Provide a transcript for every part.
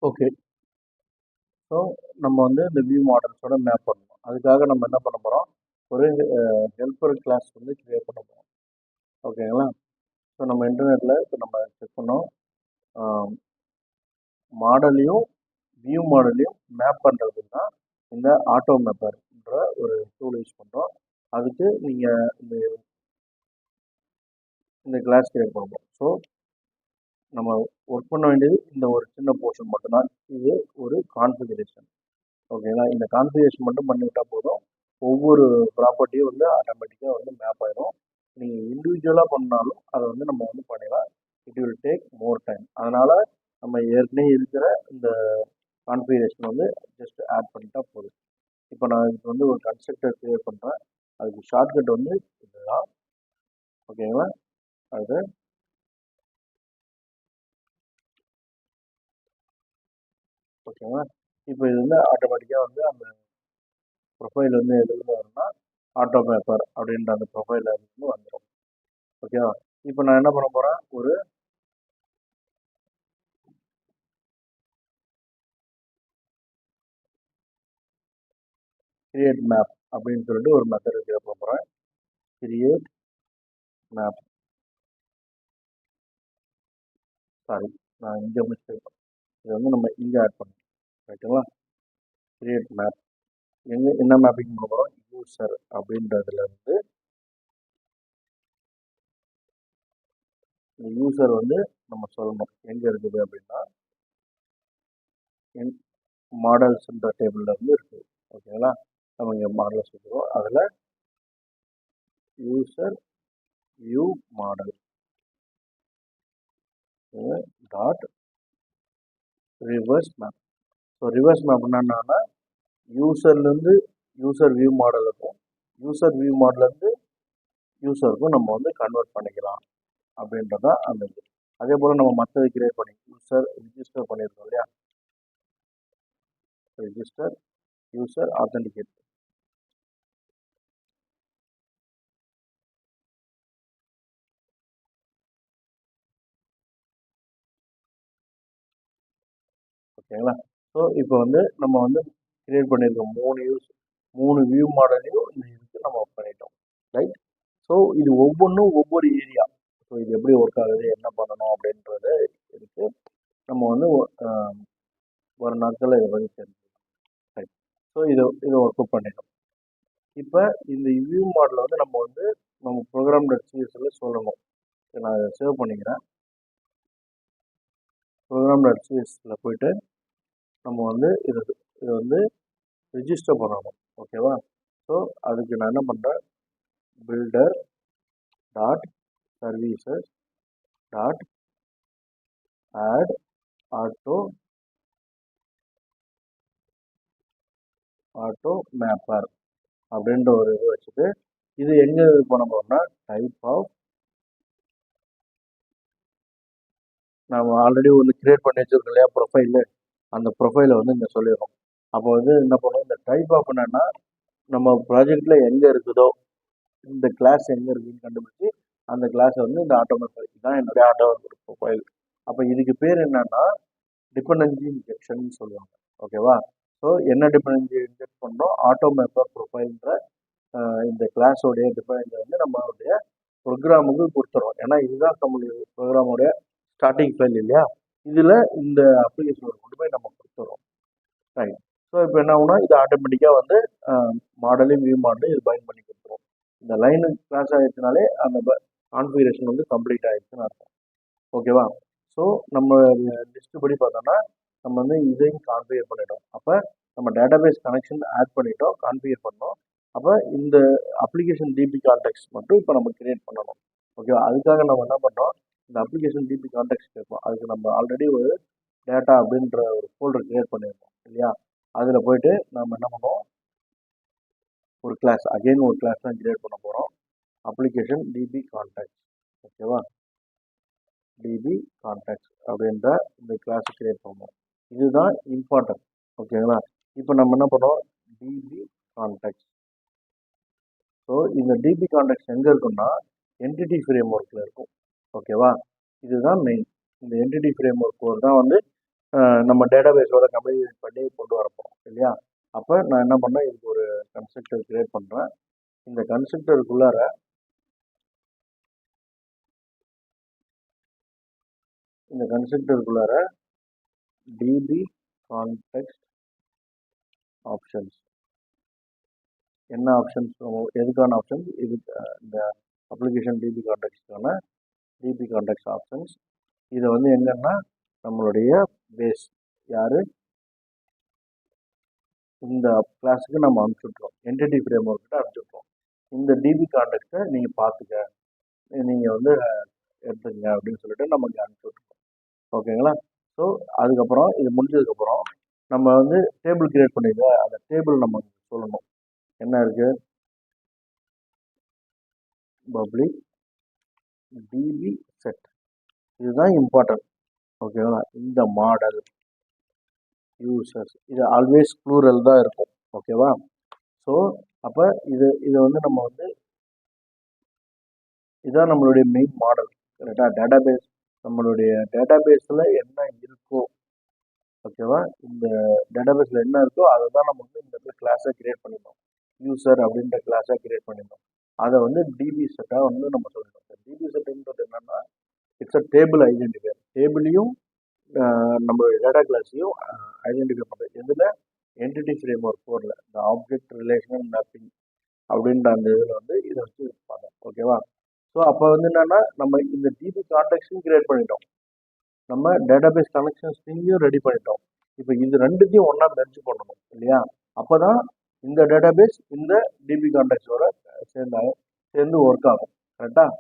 Okay. So நம்ம வந்து இந்த வியூ மாடல்ஸோட மேப் பண்ணணும். அதுக்காக நம்ம என்ன பண்ண போகிறோம், ஒரு ஹெல்ப்பர் கிளாஸ் வந்து கிரியேட் பண்ண போகிறோம். ஓகேங்களா? ஸோ நம்ம இன்டர்நெட்டில் இப்போ நம்ம செக் பண்ணோம், மாடலையும் வியூ மாடலையும் மேப் பண்ணுறதுக்கு தான் இந்த ஆட்டோ மேப்பர்ன்ற ஒரு டூல் யூஸ் பண்ணுறோம். அதுக்கு நீங்கள் இந்த கிளாஸ் கிரியேட் பண்ணணும். ஸோ நம்ம ஒர்க் பண்ண வேண்டியது இந்த ஒரு சின்ன போர்ஷன் மட்டும்தான். இது ஒரு கான்ஃபிகரேஷன். ஓகேங்களா? இந்த கான்ஃபிகரேஷன் மட்டும் பண்ணிவிட்டால் போதும். ஒவ்வொரு ப்ராப்பர்ட்டியும் வந்து ஆட்டோமேட்டிக்காக வந்து மேப் ஆயிடும். நீங்கள் இண்டிவிஜுவலாக பண்ணாலும் அதை வந்து நம்ம வந்து பண்ணிடலாம். It will take more time. அதனால் நம்ம ஏற்கனவே இருக்கிற இந்த கான்ஃபிகரேஷன் வந்து ஜஸ்ட் ஆட் பண்ணிட்டா போதும். இப்போ நான் இதுக்கு வந்து ஒரு கன்ஸ்ட்ரக்டர் கிரியேட் பண்ணுறேன். அதுக்கு ஷார்ட்கட் வந்து இதுதான். ஓகேங்களா? அது ஓகேங்களா? இப்போ இது வந்து ஆட்டோமேட்டிக்காக வந்து அந்த ப்ரொஃபைல் வந்து எதுல வரும்னா ஆட்டோ மேப்பர் அப்படின்ற அந்த ப்ரொஃபைல இருந்து வந்துடும். ஓகேவா? இப்போ நான் என்ன பண்ண போகிறேன், ஒரு கிரியேட் மேப் அப்படின்னு சொல்லிட்டு ஒரு மெத்தட் கிரியேட் பண்ண போகிறேன். Create map. சாரி, நான் இங்கே மிஸ்டேக் பண்ணேன். இதை வந்து நம்ம இங்கே ஆட் பண்ணோம். ரைட்டுங்களா? கிரியேட் மேப் எங்கே என்ன மேப்பிங் பண்ண போகிறோம், யூசர் அப்படின்றதுல இருந்து இந்த யூசர் வந்து நம்ம சொல்லணும் எங்கே இருக்குது அப்படின்னா மாடல்ஸ்ன்ற டேபிளில் இருந்து இருக்குது. ஓகேங்களா? நம்ம இங்கே மாடல்ஸ் வச்சுருக்கோம். அதில் user view model dot reverse map. So reverse map என்னன்னா யூசர்லேருந்து யூசர் வியூ மாடலுக்கும் யூசர் வியூ மாடலேருந்து யூசருக்கும் நம்ம வந்து கன்வெர்ட் பண்ணிக்கலாம் அப்படின்றதான் அந்த இது. அதே போல் நம்ம மற்றது கிரியேட் பண்ணி யூசர் ரிஜிஸ்டர் பண்ணியிருக்கோம் இல்லையா, ரிஜிஸ்டர் யூசர் ஆத்தென்டிகேட். ஓகேங்களா? ஸோ இப்போ வந்து நம்ம வந்து கிரியேட் பண்ணியிருக்கோம் மூணு வியூ மாடலையும் இந்த இதுக்கு நம்ம பண்ணிட்டோம். ரைட்? ஸோ இது ஒவ்வொன்றும் ஒவ்வொரு ஏரியா. ஸோ இது எப்படி ஒர்க் ஆகுது, என்ன பண்ணணும் அப்படின்றது இருக்கு. நம்ம வந்து ஒரு நாட்களில் இதை பற்றி தெரிஞ்சுக்கலாம். ரைட்? ஸோ இதை ஒர்க் பண்ணிட்டோம். இப்போ இந்த வியூ மாடலை வந்து நம்ம ப்ரோக்ராம்.csல சொல்லணும். நான் இதை சேவ் பண்ணிக்கிறேன். ப்ரோக்ராம்.csல போயிட்டு நம்ம வந்து இதை வந்து ரிஜிஸ்டர் பண்ணணும். ஓகேவா? ஸோ அதுக்கு நான் என்ன பண்ணுறேன், builder dot services dot add auto mapper அப்படின்ற ஒரு இது வச்சுட்டு இது எங்கே பண்ண போகிறோம்னா டைப் ஆஃப், நம்ம ஆல்ரெடி ஒன்று கிரியேட் பண்ணி வச்சுருக்கோம் இல்லையா ப்ரொஃபைலு, அந்த ப்ரொஃபைலை வந்து இங்கே சொல்லிடுறோம். அப்போ வந்து என்ன பண்ணுவோம், இந்த டைப் ஆஃப் என்னன்னா நம்ம ப்ராஜெக்டில் எங்கே இருக்குதோ இந்த கிளாஸ் எங்கே இருக்குதுன்னு கண்டுபிடிச்சி அந்த கிளாஸை வந்து இந்த ஆட்டோ மேப்பர் தான் என்னுடைய ஆட்டோ ப்ரொஃபைல். அப்போ இதுக்கு பேர் என்னன்னா டிபெண்டன்சி இன்ஜெக்ஷன் சொல்லுவாங்க. ஓகேவா? ஸோ என்ன டிபெண்டன்சி இன்ஜெக்ட் பண்ணோம், ஆட்டோ மேப்பர் ப்ரொஃபைல்ன்ற இந்த கிளாஸோடைய டிபெண்டன்சி வந்து நம்மளுடைய ப்ரோக்ராமுக்கு கொடுத்துறோம். ஏன்னா இதுதான் நம்மளுடைய ப்ரோக்ராமோடைய ஸ்டார்டிங் ஃபைல் இல்லையா, இதில் இந்த அப்ளிகேஷனோட கொண்டு போய் நம்ம கொடுத்துறோம். ரைட்? ஸோ இப்போ என்ன ஆகுனா இது ஆட்டோமேட்டிக்காக வந்து மாடலையும் வியூ மாடலையும் இது பைண்ட் பண்ணி கொடுத்துரும். இந்த லைனு கிளாஸ் ஆகிடுச்சுனாலே அந்த கான்ஃபிகரேஷன் வந்து கம்ப்ளீட் ஆகிடுச்சுன்னு அர்த்தம். ஓகேவா? ஸோ நம்ம லிஸ்ட்டு படி பார்த்தோம்னா நம்ம வந்து இதையும் கான்ஃபிகர் பண்ணிட்டோம். அப்போ நம்ம டேட்டாபேஸ் கனெக்ஷன் ஆட் பண்ணிட்டோம், கான்ஃபிகர் பண்ணோம். அப்போ இந்த அப்ளிகேஷன் டிபி கான்டெக்ட்ஸ் மட்டும் இப்போ நம்ம கிரியேட் பண்ணணும். ஓகேவா? அதுக்காக நம்ம என்ன பண்ணுறோம், இந்த அப்ளிகேஷன் டிபி கான்டெக்ட்ஸ் கேட்போம். அதுக்கு நம்ம ஆல்ரெடி ஒரு டேட்டா அப்படின்ற ஒரு ஃபோல்டர் கிரியேட் பண்ணியிருக்கோம் இல்லையா, அதில் போயிட்டு நம்ம என்ன பண்ணுவோம், ஒரு கிளாஸ் அகெயின் ஒரு கிளாஸ் தான் கிரியேட் பண்ண போகிறோம். Application DB contexts. ஓகேவா? டிபி கான்டெக்ட்ஸ் அப்படின்ற இந்த கிளாஸ் கிரியேட் பண்ணுவோம். இதுதான் இம்பார்ட்டன்ட். ஓகேங்களா? இப்போ நம்ம என்ன பண்ணுறோம், டிபி கான்டெக்ட்ஸ். ஸோ இந்த டிபி கான்டெக்ட்ஸ் எங்கே இருக்குன்னா என்டிட்டி ஃப்ரேம் ஒர்க்கில் இருக்கும். ஓகேவா? இதுதான் மெயின். இந்த என்டிட்டி ஃப்ரேம் ஒர்க் தான் வந்து நம்ம டேட்டாபேஸோட கம்யூனிகேட் பண்ணி கொண்டு வரப்போம் இல்லையா? அப்போ நான் என்ன பண்ணேன், இதுக்கு ஒரு கன்ஸ்ட்ரக்டர் கிரியேட் பண்ணுறேன். இந்த கன்ஸ்ட்ரக்டருக்குள்ளார டிபி கான்டெக்ஸ்ட் ஆப்ஷன்ஸ். என்ன ஆப்ஷன்ஸ், எதுக்கான ஆப்ஷன்ஸ்? இது இந்த அப்ளிகேஷன் டிபி கான்டெக்ஸ்டான டிபி கான்டெக்ஸ்ட் ஆப்ஷன்ஸ். இதை வந்து எங்கன்னா நம்மளுடைய பேஸ் யாரு, இந்த கிளாஸுக்கு நம்ம அனுப்பிச்சுட்றோம், என்டிட்டி ஃப்ரேம் ஒர்க்கிட்ட அனுப்பிச்சுட்றோம். இந்த டிபி கான்டெக்ட்டை நீங்கள் பார்த்துக்க, நீங்கள் வந்து எடுத்துங்க அப்படின்னு சொல்லிட்டு நமக்கு அனுப்பிச்சுட்ருக்கோம். ஓகேங்களா? ஸோ அதுக்கப்புறம் இது முடிஞ்சதுக்கப்புறம் நம்ம வந்து டேபிள் கிரியேட் பண்ணிடுங்க. அந்த டேபிள் நம்ம சொல்லணும் என்ன இருக்குது, பப்ளிக் டிபி செட். இதுதான் இம்பார்ட்டன்ட். ஓகேங்களா? இந்த மாடல் யூசர்ஸ் இது ஆல்வேஸ் ப்ளூரல் தான் இருக்கும். ஓகேவா? ஸோ அப்போ இது வந்து நம்ம வந்து இதுதான் நம்மளுடைய மெயின் மாடல். கரெக்டாக? டேட்டாபேஸ், நம்மளுடைய டேட்டாபேஸில் என்ன இருக்கோ, ஓகேவா, இந்த டேட்டாபேஸில் என்ன இருக்கோ அதை தான் நம்ம வந்து இந்த இடத்துல கிளாஸை கிரியேட் பண்ணிடணும். யூசர் அப்படின்ற கிளாஸை கிரியேட் பண்ணிடணும். அதை வந்து டிபி செட்டாக வந்து நம்ம சொல்லணும். டிபி செட்டுன்றது என்னன்னா, இட்ஸ் அ டேபிள் ஐடென்டிஃபையர். டேபிளையும் நம்மளுடைய டேட்டா கிளாஸையும் ஐடென்டிஃபை பண்ணுறது எதில், என்டிட்டி ஃப்ரேம் ஒர்க் 4ல இந்த ஆப்ஜெக்ட் ரிலேஷனல் மேப்பிங் அப்படின்ற அந்த இதில் வந்து இதை வச்சு இருப்பாங்க. ஓகேவா? ஸோ அப்போ வந்து என்னன்னா, நம்ம இந்த டிபி கான்டெக்ட்ஸையும் கிரியேட் பண்ணிட்டோம், நம்ம டேட்டாபேஸ் கனெக்ஷன் ஸ்ட்ரிங்கையும் ரெடி பண்ணிட்டோம். இப்போ இது ரெண்டுத்தையும் ஒன்றா மெர்ஜ் பண்ணணும் இல்லையா? அப்போ தான் இந்த டேட்டாபேஸ் இந்த டிபி கான்டெக்ட்ஸோட சேர்ந்து ஒர்க் ஆகும். கரெக்டாக?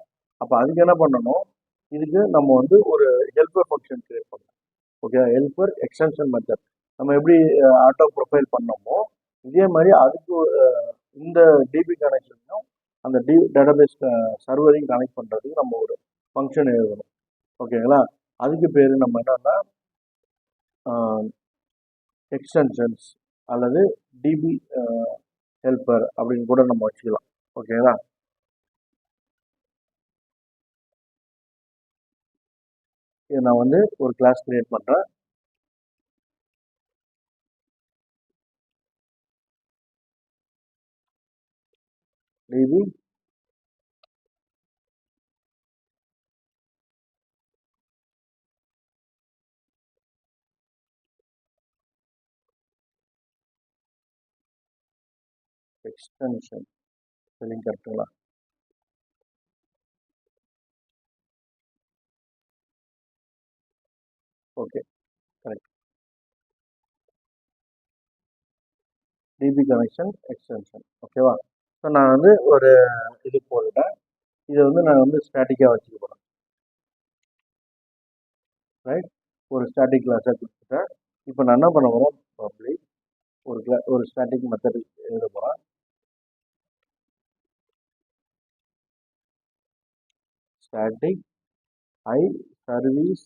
அப்போ அதுக்கு என்ன பண்ணணும், இதுக்கு நம்ம வந்து ஒரு ஹெல்ப்பர் ஃபங்க்ஷன் கிரியேட் பண்ணணும். Okay, helper extension method. நம்ம எப்படி ஆட்டோ ப்ரொஃபைல் பண்ணோமோ இதே மாதிரி அதுக்கு இந்த டிபி கனெக்ஷனையும் அந்த டேட்டாபேஸ் சர்வரையும் கனெக்ட் பண்ணுறதுக்கு நம்ம ஒரு ஃபங்க்ஷன் எழுதணும். ஓகேங்களா? அதுக்கு பேர் நம்ம என்னன்னா எக்ஸ்டென்ஷன்ஸ் அல்லது டிபி ஹெல்ப்பர் அப்படின்னு கூட நம்ம வச்சுக்கலாம். ஓகேங்களா? இது நான் வந்து ஒரு கிளாஸ் கிரியேட் பண்ணுறேன். DB extension. ஸ்பெல்லிங் கரெக்டுங்களா? Okay, correct. DB connection extension. ஓகேவா? ஸோ நான் வந்து ஒரு இது போட்டுட்டேன். இதை வந்து நான் வந்து ஸ்டாட்டிக்காக வச்சுக்க போகிறேன். ரைட்? ஒரு ஸ்டாட்டிக் கிளாஸாக கொடுத்துட்டேன். இப்போ நான் என்ன பண்ண போகிறேன், பப்ளிக் ஒரு ஸ்டாட்டிக் மெத்தட் எழுத போகிறேன். ஸ்டாட்டிக் ஐ service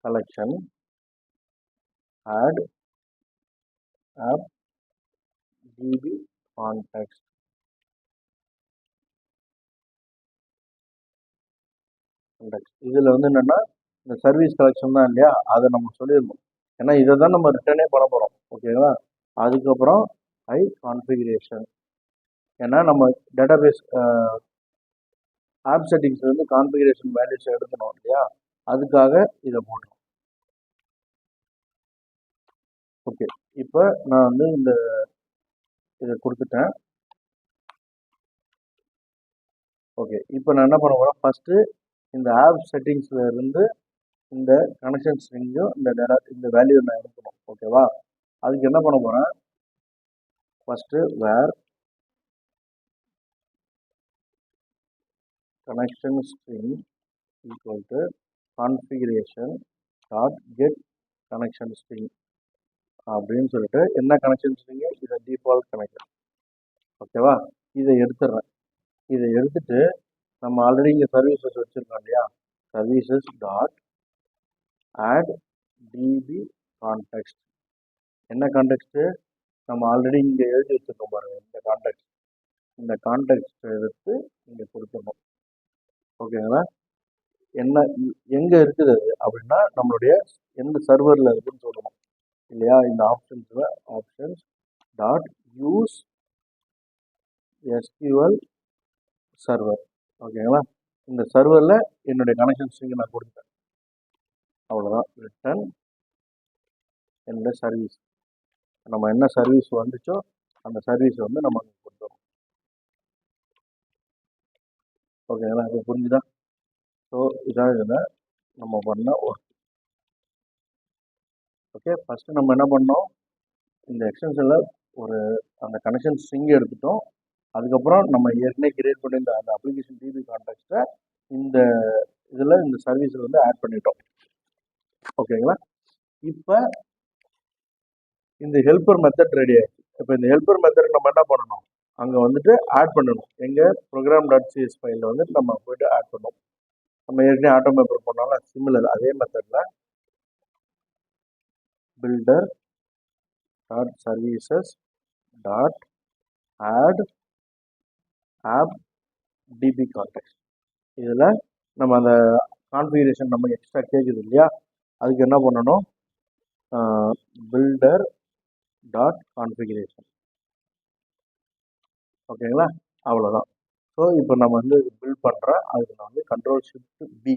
collection add app db context. இதில் வந்து என்னென்னா இந்த சர்வீஸ் கலெக்ஷன் தான் இல்லையா, அதை நம்ம சொல்லிடணும். ஏன்னா இதை தான் நம்ம ரிட்டர்னே பண்ண போகிறோம். ஓகேவா? அதுக்கப்புறம் ஐ கான்ஃபிகரேஷன். ஏன்னா நம்ம டேட்டாபேஸ் ஆப் செட்டிங்ஸ் வந்து கான்ஃபிகரேஷன் வேல்யூஸ் எடுக்கணும் இல்லையா, அதுக்காக இதை போடுறோம். ஓகே, இப்போ நான் வந்து இதை கொடுத்துட்டேன். ஓகே, இப்போ நான் என்ன பண்ண போகிறேன், ஃபஸ்ட்டு இந்த ஆப் செட்டிங்ஸில் இருந்து இந்த கனெக்ஷன் ஸ்ட்ரிங்கும் இந்த வேல்யூ நான் எடுக்கணும். ஓகேவா? அதுக்கு என்ன பண்ண போகிறேன், first var connection string equal to configuration dot get connection string அப்படின்னு சொல்லிட்டு என்ன கனெக்ஷன் ஸ்ட்ரிங்கு, இதை டிஃபால்ட் கனெக்ஷன். ஓகேவா? இதை எடுத்துடுறேன். இதை எடுத்துட்டு நம்ம ஆல்ரெடி இங்கே சர்வீசஸ் வச்சுருக்கோம் இல்லையா, services dot add DB context. என்ன கான்டெக்ஸ்ட்டு, நம்ம ஆல்ரெடி இங்கே எழுதி வச்சுருக்கோம் பாருங்கள், இந்த கான்டெக்ஸ்ட் எடுத்து இங்கே கொடுத்துடணும். ஓகேங்களா? என்ன எங்கே இருக்குது அது அப்படின்னா நம்மளுடைய எந்த சர்வரில் இருக்குதுன்னு சொல்லணும் இல்லையா. இந்த options dot use SQL server. ஓகேங்களா. இந்த சர்வரில் என்னுடைய கனெக்ஷன் ஸ்ட்ரிங்கை நான் கொடுத்தேன். அவ்வளோதான். ரிட்டன் என்னுடைய சர்வீஸ், நம்ம என்ன சர்வீஸ் வந்துச்சோ அந்த சர்வீஸ் வந்து நம்ம கொடுத்துரும். ஓகேங்களா. இது புரிஞ்சுதா? ஸோ இதான் இதில் நம்ம பண்ண ஒர்க். ஓகே, ஃபஸ்ட்டு நம்ம என்ன பண்ணோம், இந்த எக்ஸ்டென்ஷனில் ஒரு அந்த கனெக்ஷன் ஸ்ட்ரிங் எடுத்துட்டோம். அதுக்கப்புறம் நம்ம ஏற்கனவே கிரியேட் பண்ணியிருந்த அந்த அப்ளிகேஷன் டிபி கான்டெக்ஸ்ட்டை இந்த இதில் இந்த சர்வீஸில் வந்து ஆட் பண்ணிட்டோம். ஓகேங்களா. இப்போ இந்த ஹெல்ப்பர் மெத்தட் ரெடி ஆகிடுச்சு. இப்போ இந்த ஹெல்ப்பர் மெத்தட் நம்ம என்ன பண்ணணும், அங்கே வந்துட்டு ஆட் பண்ணணும். எங்கள் program.cs ஃபைலில் வந்து நம்ம போய்ட்டு ஆட் பண்ணணும். நம்ம ஏற்கனவே ஆட்டோ மேப்பர் பண்ணாலும் சிமிலர் அதே மெத்தடில் builder dot services dot add app DB context. இதில் நம்ம அந்த கான்ஃபிகரேஷன் நம்ம எக்ஸ்ட்ரா கேட்குது இல்லையா, அதுக்கு என்ன பண்ணணும், பில்டர் டாட் கான்ஃபிகரேஷன். ஓகேங்களா. அவ்வளோதான். ஸோ இப்போ நம்ம வந்து பில்ட் பண்ணுறேன். அதுக்கு நான் வந்து Ctrl+Shift+B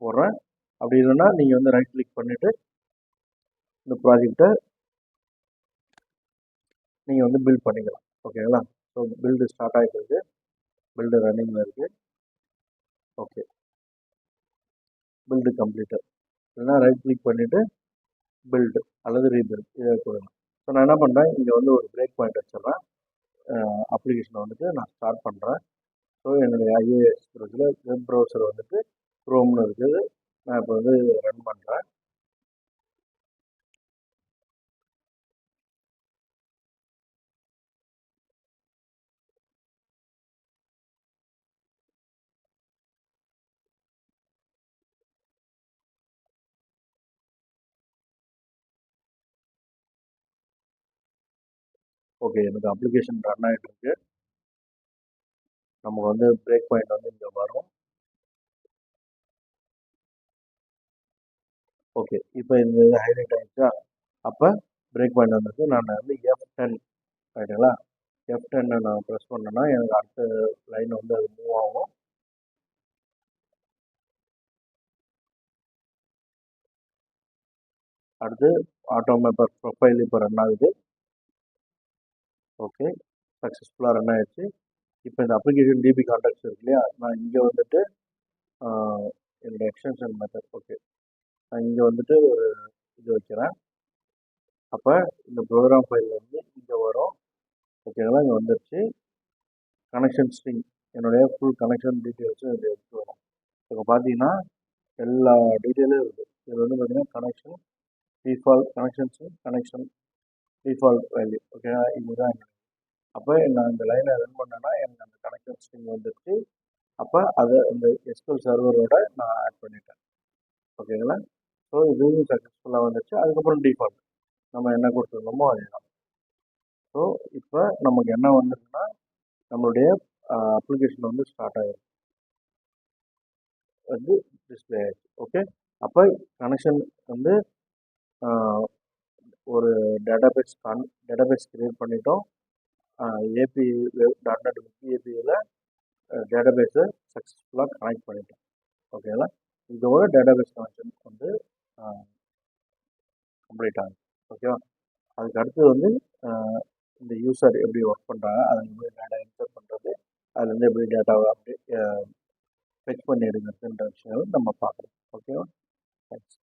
போடுறேன். அப்படி இல்லைன்னா நீங்கள் வந்து ரைட் கிளிக் பண்ணிவிட்டு இந்த ப்ராஜெக்டை நீங்கள் வந்து பில்ட் பண்ணிக்கலாம். ஓகேங்களா. ஸோ பில்டு ஸ்டார்ட் ஆகிட்டு இருக்குது, பில்டு ரன்னிங்கில் இருக்குது. Okay, build completed. இல்லைன்னா ரைட் கிளிக் பண்ணிவிட்டு பில்டு அல்லது ரீபில்ட் இதை கொடுங்க. ஸோ நான் என்ன பண்ணுறேன், இங்கே வந்து ஒரு பிரேக் பாயிண்ட் வச்சிடறேன். அப்ளிகேஷனை வந்துட்டு நான் ஸ்டார்ட் பண்ணுறேன். ஸோ என்னுடைய ஐஏஎஸ் ப்ரௌசரில் வெப் ப்ரௌசர் வந்துட்டு க்ரோம்னு இருக்குது. நான் இப்போ வந்து ரன் பண்ணுறேன். ஓகே, எனக்கு அப்ளிகேஷன் ரன் ஆகிட்டு இருக்கு. நமக்கு வந்து பிரேக் பாயிண்ட் வந்து இங்கே வரும். ஓகே, இப்போ இந்த ஹைலைட் ஆகிடுச்சா. அப்போ பிரேக் பாயிண்ட் வந்துருக்கு. நான் வந்து F10 ரைட்டுங்களா, F10 நான் ப்ரெஸ் பண்ணேன்னா எனக்கு அடுத்த லைன் வந்து அது மூவ் ஆகும். அடுத்து ஆட்டோ மேப்பர் ப்ரொஃபைல் இப்போ ரன் ஆகுது. ஓகே, சக்ஸஸ்ஃபுல்லாக ரன் ஆகிடுச்சு. இப்போ இந்த அப்ளிகேஷன் டிபி கான்டாக்ட்ஸ் இருக்கு இல்லையா, நான் இங்கே வந்துட்டு என்னோட எக்ஸ்டென்ஷன் மெத்தட். ஓகே, நான் இங்கே வந்துட்டு ஒரு இது வைக்கிறேன். அப்போ இந்த ப்ரோக்ராம் ஃபைல் வந்து இங்கே வரும். ஓகேங்களா, இங்கே வந்துடுச்சு. கனெக்ஷன் ஸ்ட்ரிங் என்னுடைய ஃபுல் கனெக்ஷன் டீட்டெயில்ஸும் இதில் எடுத்து வரும். இப்போ பார்த்தீங்கன்னா எல்லா டீட்டெயிலும் இருக்குது. இது வந்து பார்த்தீங்கன்னா connection default connection default value. ஓகேங்களா, இதுதான். அப்போ நான் இந்த லைனை ரன் பண்ணேன்னா எனக்கு அந்த கனெக்ஷன் ஸ்ட்ரிங் வந்துடுச்சு. அப்போ அதை இந்த எஸ்கியூஎல் சர்வரோட நான் ஆட் பண்ணிட்டேன். ஓகேங்களா. ஸோ இதுவும் சக்ஸஸ்ஃபுல்லாக வந்துடுச்சு. அதுக்கப்புறம் டிஃபால்ட் நம்ம என்ன கொடுத்துருந்தோமோ அதே தான். ஸோ இப்போ நமக்கு என்ன வந்துருக்குன்னா நம்மளுடைய அப்ளிகேஷன் வந்து ஸ்டார்ட் ஆகிடும், வந்து டிஸ்பிளே ஆகிடுச்சு. ஓகே, அப்போ கனெக்ஷன் வந்து ஒரு டேட்டாபேஸ் கிரியேட் பண்ணிட்டோம். ஏபி .NET ஏபியில் டேட்டாபேஸை சக்ஸஸ்ஃபுல்லாக கனெக்ட் பண்ணிட்டோம். ஓகேங்களா. இதோட டேட்டாபேஸ் கனெக்ஷன் வந்து கம்ப்ளீட் ஆகும். ஓகேவா. அதுக்கு அடுத்து வந்து இந்த யூசர் எப்படி ஒர்க் பண்ணுறாங்க, அதில் எப்படி டேட்டா இன்சர்ட் பண்ணுறது, அதுலேருந்து எப்படி டேட்டாவை அப்படி ஃபெச் பண்ணி எடுக்கிறதுன்ற விஷயங்கள் நம்ம பார்க்கலாம். ஓகேவா. தேங்க்ஸ்.